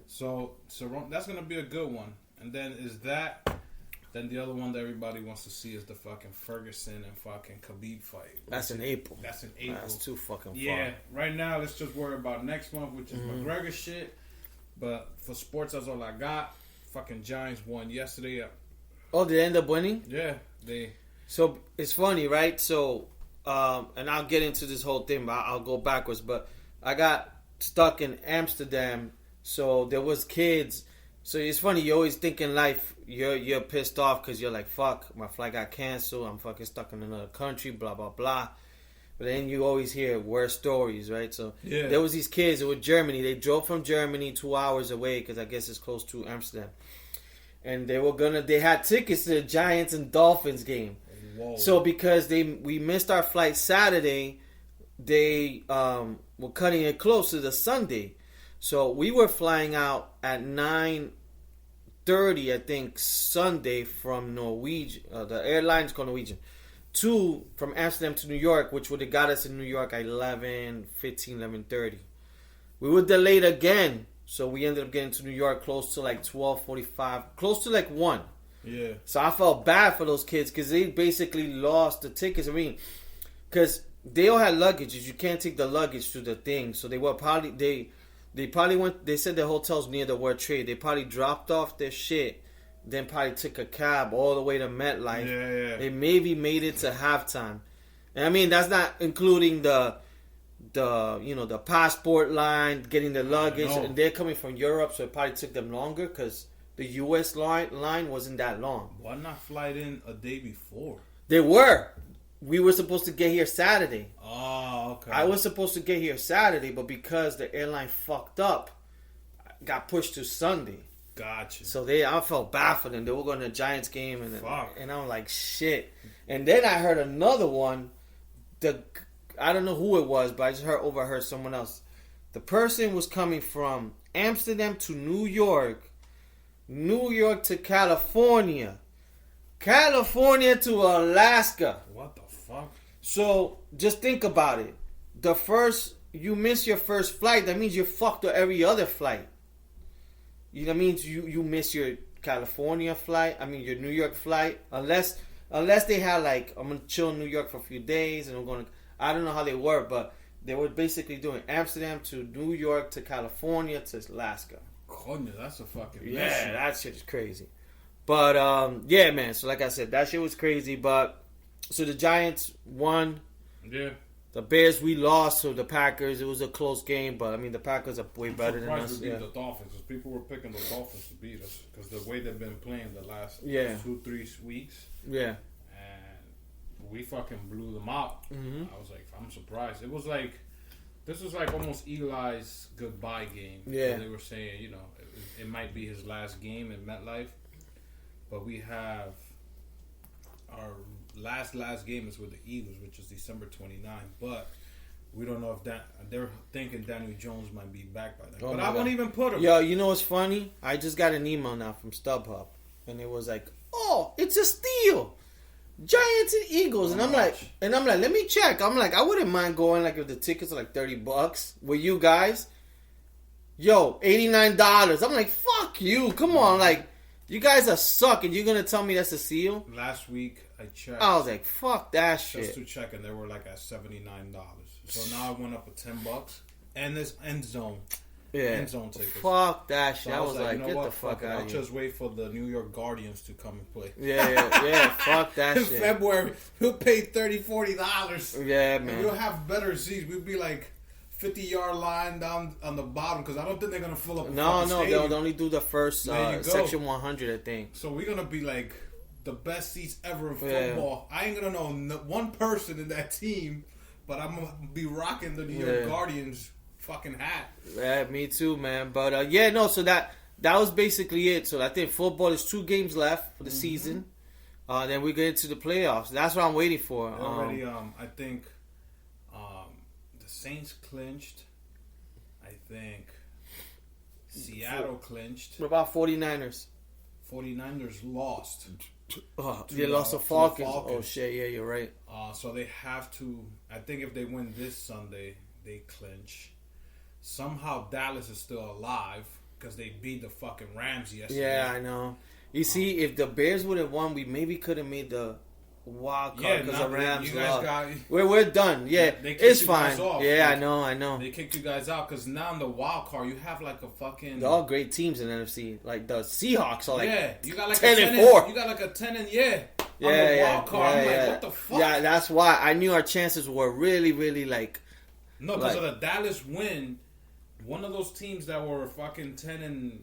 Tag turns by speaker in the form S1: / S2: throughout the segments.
S1: So that's gonna be a good one. And then then the other one that everybody wants to see is the fucking Ferguson and fucking Khabib fight.
S2: That's in April.
S1: That's
S2: too fucking far.
S1: Yeah, right now let's just worry about next month, which is McGregor shit. But for sports, that's all I got. Fucking Giants won yesterday.
S2: Oh, they end up winning?
S1: Yeah, they.
S2: So it's funny, right? So, and I'll get into this whole thing, but I'll go backwards. But I got stuck in Amsterdam, so there was kids. So it's funny. You always think in life you're pissed off because you're like, fuck, my flight got canceled. I'm fucking stuck in another country. Blah blah blah. But then you always hear worse stories, right? So there was these kids. It was Germany. They drove from Germany 2 hours away because I guess it's close to Amsterdam. And they had tickets to the Giants and Dolphins game.
S1: Whoa.
S2: So because we missed our flight Saturday, they were cutting it close to the Sunday. So we were flying out at 9:30, I think, Sunday from Norwegian. The airline's called Norwegian. From Amsterdam to New York, which would have got us in New York at 11:15, 11:30. We were delayed again. So we ended up getting to New York close to like 12:45, close to like 1.
S1: Yeah.
S2: So I felt bad for those kids because they basically lost the tickets. I mean, because they all had luggage. You can't take the luggage to the thing. So they were probably they probably went. They said the hotel's near the World Trade. They probably dropped off their shit, then probably took a cab all the way to MetLife.
S1: Yeah.
S2: They maybe made it to halftime. And I mean, that's not including the passport line, getting the luggage, and they're coming from Europe, so it probably took them longer because the U.S. line wasn't that long.
S1: Why not fly in a day before?
S2: We were supposed to get here Saturday.
S1: Oh, okay.
S2: I was supposed to get here Saturday, but because the airline fucked up, got pushed to Sunday.
S1: Gotcha.
S2: So I felt bad for them. They were going to the Giants game, and I'm like, shit. And then I heard another one. I don't know who it was, but I just overheard someone else. The person was coming from Amsterdam to New York to California, California to Alaska.
S1: What the fuck?
S2: So just think about it. You miss your first flight. That means you're fucked with every other flight. That means you miss your California flight. I mean your New York flight, unless they had like, I'm gonna chill in New York for a few days and I'm gonna. I don't know how they were, but they were basically doing Amsterdam to New York to California to Alaska.
S1: Coño, that's a fucking
S2: mission.
S1: mission.
S2: That shit is crazy. But yeah, man. So like I said, that shit was crazy. But so the Giants won.
S1: Yeah.
S2: The Bears, we lost to the Packers. It was a close game, but I mean the Packers are way better than us.
S1: We beat the Dolphins because people were picking the Dolphins to beat us because the way they've been playing the last 2-3 weeks.
S2: Yeah.
S1: We fucking blew them out.
S2: Mm-hmm.
S1: I was like, I'm surprised. This was like almost Eli's goodbye game.
S2: Yeah.
S1: They were saying, it might be his last game in MetLife, but we have our last game is with the Eagles, which is December 29th. But we don't know if they're thinking Daniel Jones might be back by then. But I won't even put him.
S2: Yo, you know what's funny? I just got an email now from StubHub, and it was like, "Oh, it's a steal." Giants and Eagles, and I'm like, let me check. I'm like, I wouldn't mind going like if the tickets are like $30 with you guys. Yo, $89. I'm like, fuck you. Come on, like, you guys are sucking. You're gonna tell me that's a steal?
S1: Last week I checked.
S2: I was like, fuck that shit.
S1: Just to check, and they were like at $79. So now I went up with $10, and this end zone.
S2: Yeah.
S1: End zone tickets.
S2: Fuck that shit.
S1: So
S2: I was like, get the
S1: fuck
S2: fuck out of
S1: I'll
S2: here.
S1: just wait for the New York Guardians to come and play.
S2: Yeah. Fuck that
S1: In
S2: shit.
S1: February, we'll pay $30-$40.
S2: Yeah, man.
S1: We'll have better seats. We'll be like 50-yard line down on the bottom because I don't think they're gonna fill up.
S2: No, they'll only do the first section 100, I think.
S1: So we're gonna be like the best seats ever in football. I ain't gonna know one person in that team, but I'm gonna be rocking the New York Guardians fucking hat.
S2: Yeah, me too, man. But so that was basically it. So I think football is 2 games left for the season. Then we get into the playoffs. That's what I'm waiting for.
S1: Already, I think the Saints clinched. I think Seattle clinched.
S2: What about 49ers?
S1: 49ers lost.
S2: They lost to Falcons. Oh shit, yeah, you're right.
S1: So they have to. I think if they win this Sunday, they clinch. Somehow Dallas is still alive. because they beat the fucking Rams yesterday.
S2: Yeah, I know. You see, if the Bears would have won, we maybe could have made the wild card because the Rams lost. We're done. Yeah, it's fine. Yeah, I know.
S1: They kicked you guys out because now in the wild card you have like a fucking.
S2: They're all great teams in the NFC. Like the Seahawks are like
S1: you got like
S2: 10-4.
S1: You got like a 10 and on the wild card. I'm like, what the fuck?
S2: Yeah, that's why I knew our chances were really, really like.
S1: No, because of the Dallas win, one of those teams that were fucking 10-4,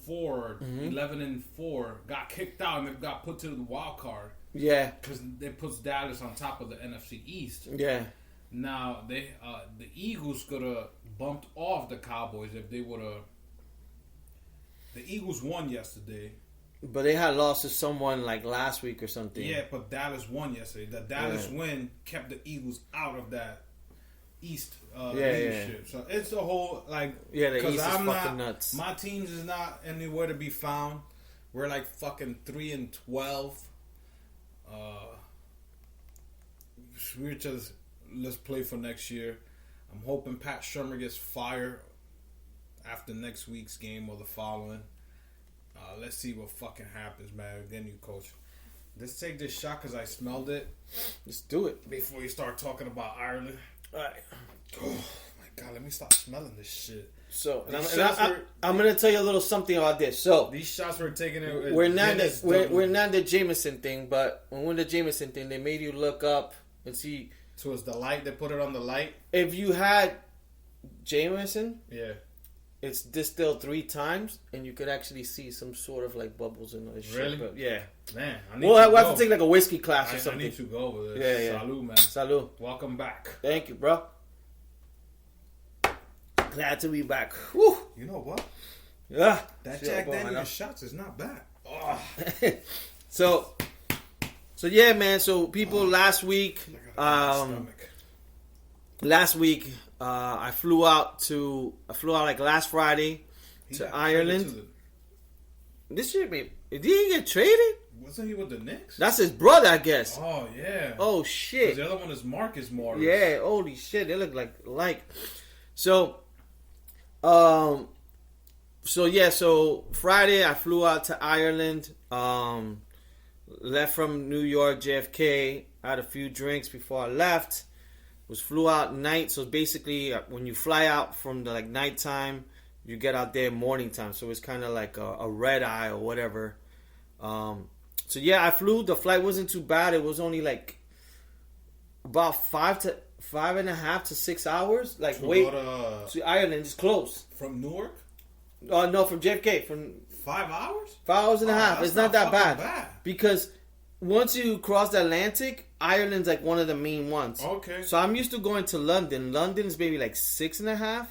S1: 11-4 got kicked out and they got put to the wild card.
S2: Yeah,
S1: because it puts Dallas on top of the NFC East.
S2: Yeah.
S1: Now the Eagles could have bumped off the Cowboys if they would have. The Eagles won yesterday,
S2: but they had lost to someone like last week or something.
S1: Yeah, but Dallas won yesterday. The Dallas win kept the Eagles out of that East leadership. So it's the whole like
S2: the East is fucking nuts.
S1: My teams is not anywhere to be found. We're like fucking 3-12. We're just let's play for next year. I'm hoping Pat Shermer gets fired after next week's game or the following. Let's see what fucking happens, man. Get a new coach. Let's take this shot because I smelled it.
S2: Let's do it
S1: before you start talking about Ireland.
S2: All right.
S1: Oh my god, let me stop smelling this shit.
S2: So I'm gonna tell you a little something about this. So
S1: these shots we're taking,
S2: we're not the Jameson thing, but when we're the Jameson thing, they made you look up and see.
S1: So it's the light. They put it on the light.
S2: If you had Jameson,
S1: it's
S2: distilled 3 times, and you could actually see some sort of like bubbles in the shit.
S1: Really?
S2: But yeah.
S1: Man,
S2: we'll have to take like a whiskey class or something.
S1: I need to go with this.
S2: Yeah.
S1: Salud, man.
S2: Salud.
S1: Welcome back.
S2: Thank you, bro. Glad to be back. Whew.
S1: You know what?
S2: Yeah.
S1: That Jack Daniel's shots is not bad. Oh.
S2: So yeah, man. So people last week, I flew out like last Friday to Ireland. This shit, man. Did he get traded?
S1: Wasn't he with the Knicks?
S2: That's his brother, I guess.
S1: Oh yeah.
S2: Oh shit.
S1: The other one is Marcus Morris.
S2: Yeah. Holy shit. They look like. So Friday I flew out to Ireland. Left from New York, JFK. Had a few drinks before I left. Flew out night. So basically, when you fly out from the like nighttime, you get out there morning time. So it's kind of like a red eye or whatever. So yeah, I flew. The flight wasn't too bad. It was only like about 5.5 to 6 hours. Like to Ireland, just close.
S1: From Newark?
S2: No, from JFK. From
S1: 5 hours?
S2: 5 hours and a half. It's not that bad.
S1: bad.
S2: Because once you cross the Atlantic, Ireland's like one of the main ones.
S1: Okay.
S2: So I'm used to going to London. London's maybe like 6.5.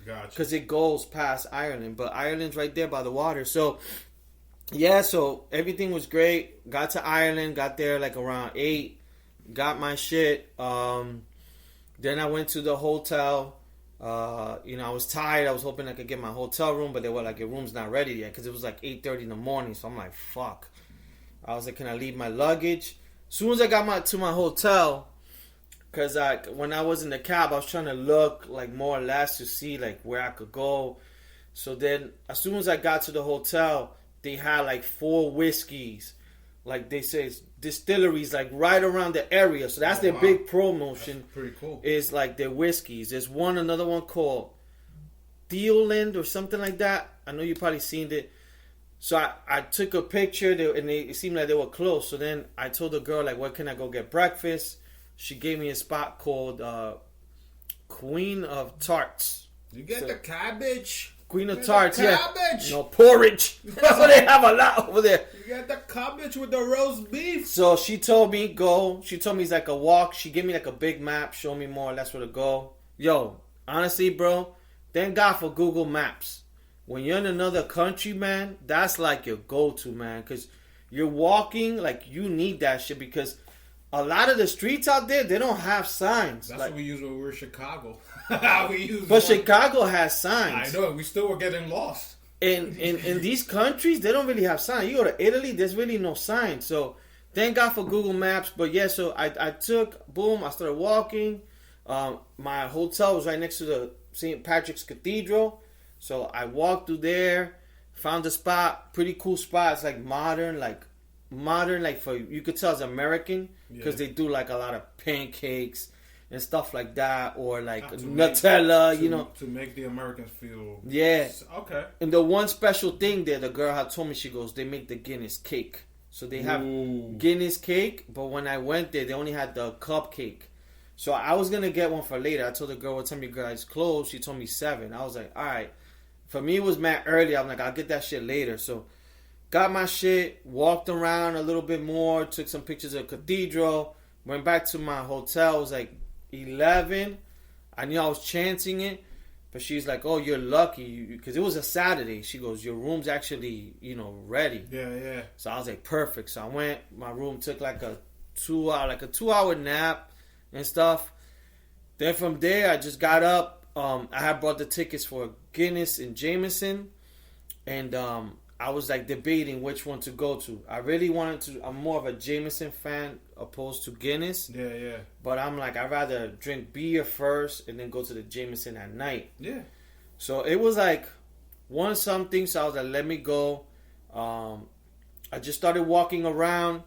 S1: Gotcha.
S2: Because it goes past Ireland. But Ireland's right there by the water. So, yeah, so everything was great. Got to Ireland. Got there like around 8. Got my shit. Then I went to the hotel. I was tired. I was hoping I could get my hotel room, but they were like, your room's not ready yet, because it was like 8:30 in the morning. So I'm like, fuck. I was like, can I leave my luggage? As soon as I got to my hotel, because when I was in the cab, I was trying to look like more or less to see like where I could go. So then as soon as I got to the hotel, they had like 4 whiskeys, like they say, distilleries like right around the area. So that's their big promotion.
S1: That's pretty cool.
S2: Is like their whiskeys. There's another one called Theoland or something like that. I know you probably seen it. So I took a picture, and it seemed like they were close. So then I told the girl, like, where can I go get breakfast? She gave me a spot called Queen of Tarts.
S1: You get the cabbage.
S2: Queen of Tarts,
S1: cabbage.
S2: No, porridge. That's what they have a lot over there.
S1: You got the cabbage with the roast beef.
S2: So she told me, go. She told me it's like a walk. She gave me like a big map, showed me more or less where to go. Yo, honestly, bro, thank God for Google Maps. When you're in another country, man, that's like your go-to, man. Because you're walking, like, you need that shit. Because a lot of the streets out there, they don't have signs.
S1: That's
S2: like,
S1: what we use when we were in Chicago.
S2: Chicago has signs.
S1: I know. We still were getting lost.
S2: In these countries, they don't really have signs. You go to Italy, there's really no signs. So, thank God for Google Maps. But, yeah, so I started walking. My hotel was right next to the St. Patrick's Cathedral. So I walked through there, found a spot, pretty cool spot. It's like modern, like for, you could tell it's American because they do like a lot of pancakes and stuff like that, or like Nutella,
S1: to make the Americans feel.
S2: Yeah.
S1: Okay.
S2: And the one special thing there, the girl had told me, she goes, they make the Guinness cake. So they have Guinness cake, but when I went there, they only had the cupcake. So I was gonna get one for later. I told the girl, what time you guys close? She told me 7. I was like, all right. For me, it was mad early. I'm like, I'll get that shit later. So got my shit, walked around a little bit more, took some pictures of the cathedral, went back to my hotel. It was like 11. I knew I was chancing it, but she's like, oh, you're lucky, because it was a Saturday. She goes, your room's actually, ready.
S1: Yeah.
S2: So I was like, perfect. So I went, my room, took like a 2-hour nap and stuff. Then from there, I just got up. I had bought the tickets for Guinness and Jameson, and I was like debating which one to go to. I really wanted to. I'm more of a Jameson fan opposed to Guinness.
S1: Yeah.
S2: But I'm like, I'd rather drink beer first and then go to the Jameson at night.
S1: Yeah.
S2: So it was like one something. So I was like, let me go. I just started walking around,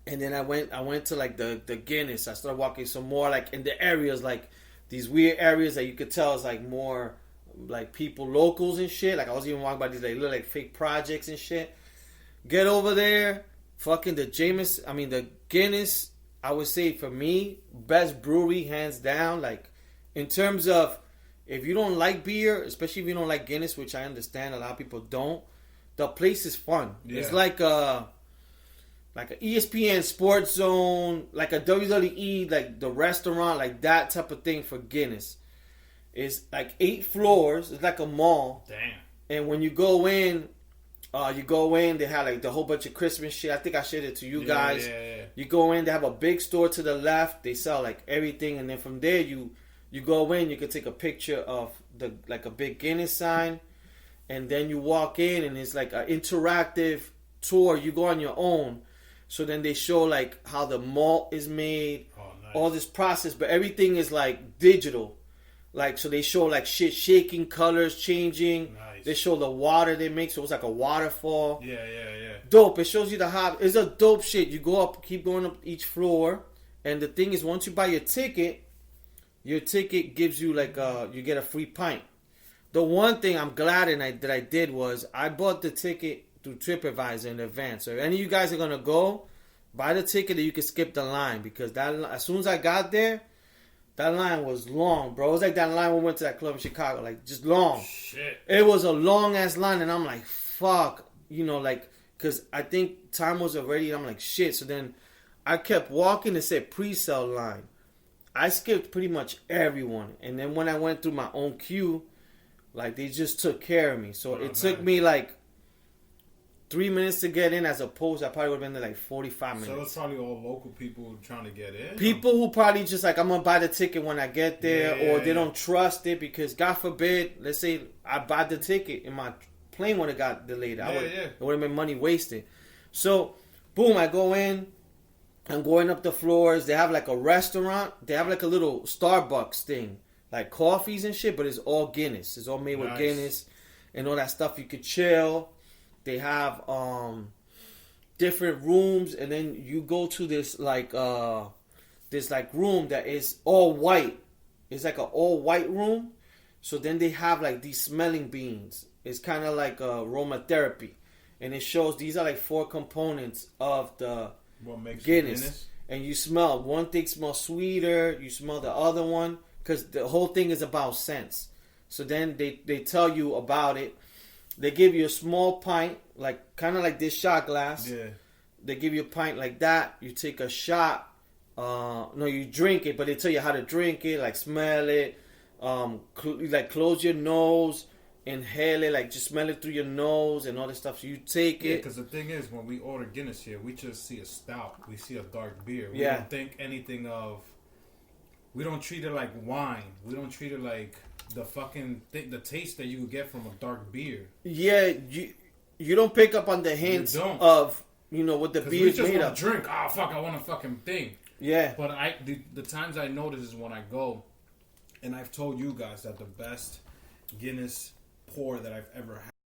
S2: and then I went to like the Guinness. I started walking some more like in the areas, like these weird areas that you could tell is like more like people, locals and shit. Like I was even walking by these like little like fake projects and shit. Get over there, fucking the Guinness. I would say for me, best brewery hands down. Like in terms of if you don't like beer, especially if you don't like Guinness, which I understand a lot of people don't. The place is fun. Yeah. It's like an ESPN Sports Zone, like a WWE, like the restaurant, like that type of thing for Guinness. It's like 8 floors. It's like a mall.
S1: Damn.
S2: And when you go in, they have like the whole bunch of Christmas shit. I think I shared it to you guys.
S1: Yeah.
S2: You go in, they have a big store to the left. They sell like everything, and then from there you go in. You can take a picture of a big Guinness sign, and then you walk in, and it's like an interactive tour. You go on your own. So then they show like how the malt is made, nice. All this process, but everything is like digital. Like, so they show like shit shaking, colors changing.
S1: Nice.
S2: They show the water they make, so it's like a waterfall.
S1: Yeah.
S2: Dope. It shows you the hop. It's a dope shit. You go up, keep going up each floor, and the thing is, once you buy your ticket gives you like you get a free pint. The one thing I'm glad that I did was I bought the ticket through TripAdvisor in advance. So if any of you guys are gonna go, buy the ticket and you can skip the line, because as soon as I got there, that line was long, bro. It was like that line when we went to that club in Chicago, like just long.
S1: Shit.
S2: It was a long ass line, and I'm like, fuck, because I think time was already. And I'm like, shit. So then I kept walking. It said pre-sale line. I skipped pretty much everyone, and then when I went through my own queue, like they just took care of me. So it took me like 3 minutes to get in, as opposed, I probably would have been there like 45 minutes.
S1: So it's probably all local people trying to get in?
S2: People who probably just like, I'm going to buy the ticket when I get there, or they don't trust it because, God forbid, let's say I buy the ticket and my plane would have got delayed. It would have been money wasted. So, boom, I go in. I'm going up the floors. They have like a restaurant. They have like a little Starbucks thing, like coffees and shit, but it's all Guinness. It's all made with Guinness and all that stuff. You could chill. They have different rooms, and then you go to this room that is all white. It's like an all white room. So then they have like these smelling beans. It's kind of like aromatherapy, and it shows these are like 4 components of the
S1: what makes
S2: Guinness. And you smell one thing smells sweeter. You smell the other one, because the whole thing is about scents. So then they tell you about it. They give you a small pint, like kind of like this shot glass. Yeah. They give you a pint like that. You take a shot. You drink it, but they tell you how to drink it, like smell it, close your nose, inhale it, like just smell it through your nose and all this stuff. So you take it.
S1: Yeah, because the thing is, when we order Guinness here, we just see a stout. We see a dark beer. We don't think anything of. We don't treat it like wine. We don't treat it like the fucking the taste that you would get from a dark beer. Yeah,
S2: you don't pick up on the hints of what the beer is made of.
S1: Drink. Oh fuck! I want a fucking thing.
S2: Yeah.
S1: But the times I notice is when I go, and I've told you guys that the best Guinness pour that I've ever had.